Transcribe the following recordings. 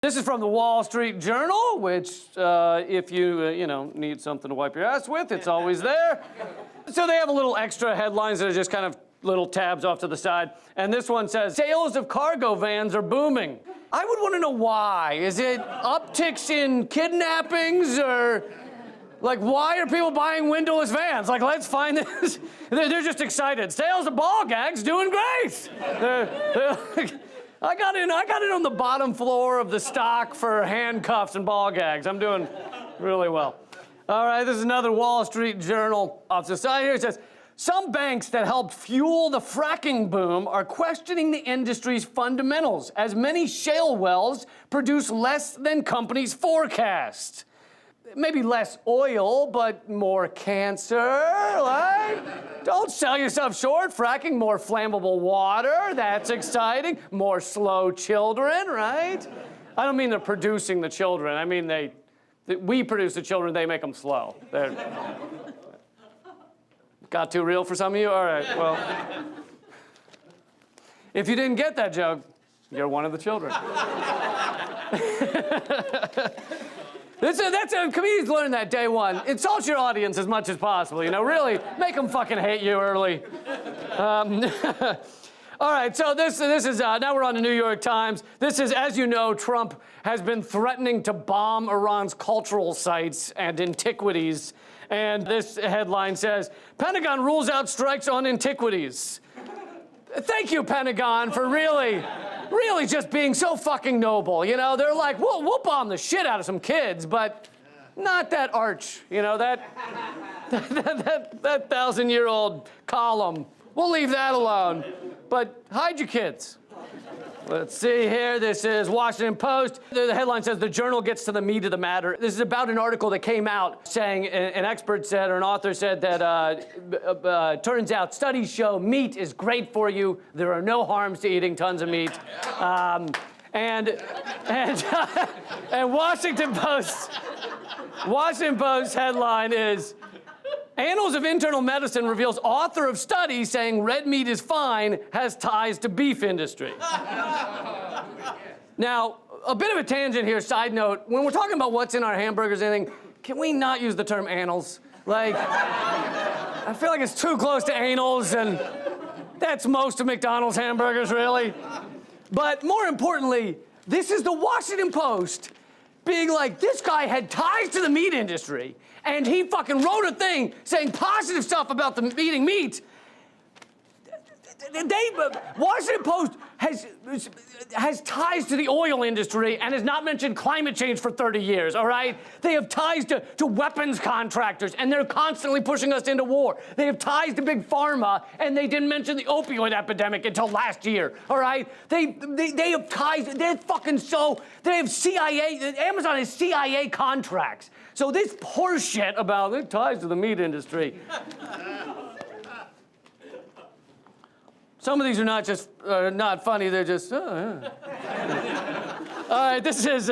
This is from the Wall Street Journal, which, if you, need something to wipe your ass with, it's always there. So they have a little extra headlines that are just kind of little tabs off to the side. And this one says, sales of cargo vans are booming. I would want to know why. Is it upticks in kidnappings or, like, why are people buying windowless vans? Like, let's find this. They're just excited. Sales of ball gags doing great. I got in on the bottom floor of the stock for handcuffs and ball gags. I'm doing really well. All right, this is another Wall Street Journal off the side here. It says, some banks that helped fuel the fracking boom are questioning the industry's fundamentals, as many shale wells produce less than companies forecast. Maybe less oil, but more cancer, right? Don't sell yourself short. Fracking, more flammable water. That's exciting. More slow children, right? I don't mean they're producing the children. I mean we produce the children, they make them slow. Got too real for some of you? All right, well. If you didn't get that joke, you're one of the children. Comedians learn that day one. Insult your audience as much as possible, really make them fucking hate you early. All right, so this is, now we're on the New York Times. This is, as you know, Trump has been threatening to bomb Iran's cultural sites and antiquities. And this headline says, Pentagon rules out strikes on antiquities. Thank you, Pentagon, for really just being so fucking noble. They're like, we'll bomb the shit out of some kids, but not that arch, that 1,000-year-old column. We'll leave that alone, but hide your kids. Let's see here. This is Washington Post. The headline says, the journal gets to the meat of the matter. This is about an article that came out saying, an expert said, or an author said that turns out studies show meat is great for you. There are no harms to eating tons of meat. And Washington Post headline is, Annals of Internal Medicine reveals author of study saying red meat is fine has ties to beef industry. Now, a bit of a tangent here, side note. When we're talking about what's in our hamburgers and anything, can we not use the term annals? Like, I feel like it's too close to anals, and that's most of McDonald's hamburgers, really. But more importantly, this is the Washington Post being like, this guy had ties to the meat industry, and he fucking wrote a thing saying positive stuff about them eating meat. Washington Post has ties to the oil industry and has not mentioned climate change for 30 years, all right? They have ties to weapons contractors, and they're constantly pushing us into war. They have ties to big pharma, and they didn't mention the opioid epidemic until last year, all right? They have ties, they have CIA, Amazon has CIA contracts. So this horseshit about their ties to the meat industry. Some of these are not just not funny, they're just, All right, this is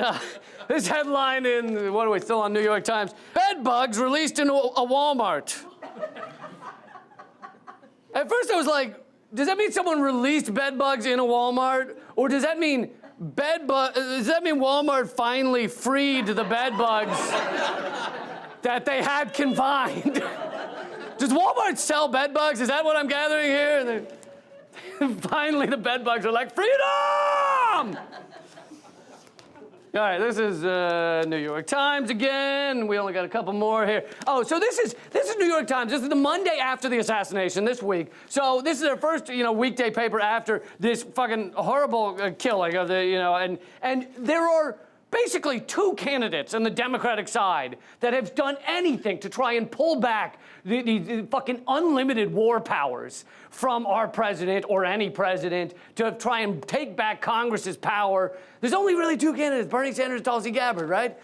this headline in, what are we, still on New York Times? Bed bugs released in a Walmart. At first I was like, does that mean someone released bed bugs in a Walmart? Or does that mean Walmart finally freed the bed bugs that they had confined? Does Walmart sell bed bugs? Is that what I'm gathering here? Finally, the bed bugs are like, freedom! All right, this is New York Times again. We only got a couple more here. Oh, so this is New York Times. This is the Monday after the assassination this week. So this is their first, weekday paper after this fucking horrible killing of the, and there are basically two candidates on the Democratic side that have done anything to try and pull back the fucking unlimited war powers from our president or any president to try and take back Congress's power. There's only really two candidates, Bernie Sanders and Tulsi Gabbard, right?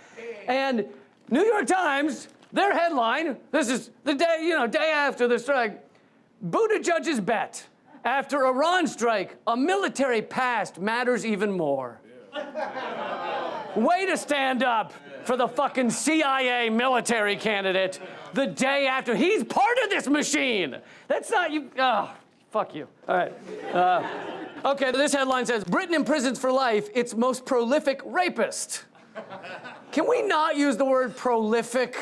And New York Times, their headline, this is the day, day after the strike, Buttigieg's bet. After Iran strike, a military past matters even more. Way to stand up for the fucking CIA military candidate the day after. He's part of this machine. That's not you. Oh, fuck you. All right. Okay, this headline says, Britain imprisons for life its most prolific rapist. Can we not use the word prolific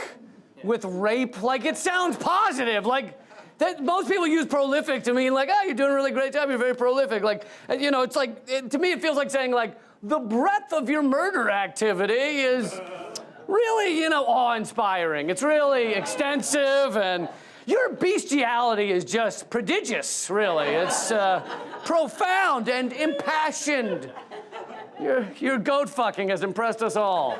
with rape? Like, it sounds positive. Like, that most people use prolific to mean like, oh, you're doing a really great job, you're very prolific. Like, you know, it's like, to me it feels like saying like, the breadth of your murder activity is really, you know, awe-inspiring. It's really extensive, and your bestiality is just prodigious, really. It's profound and impassioned. Your goat fucking has impressed us all.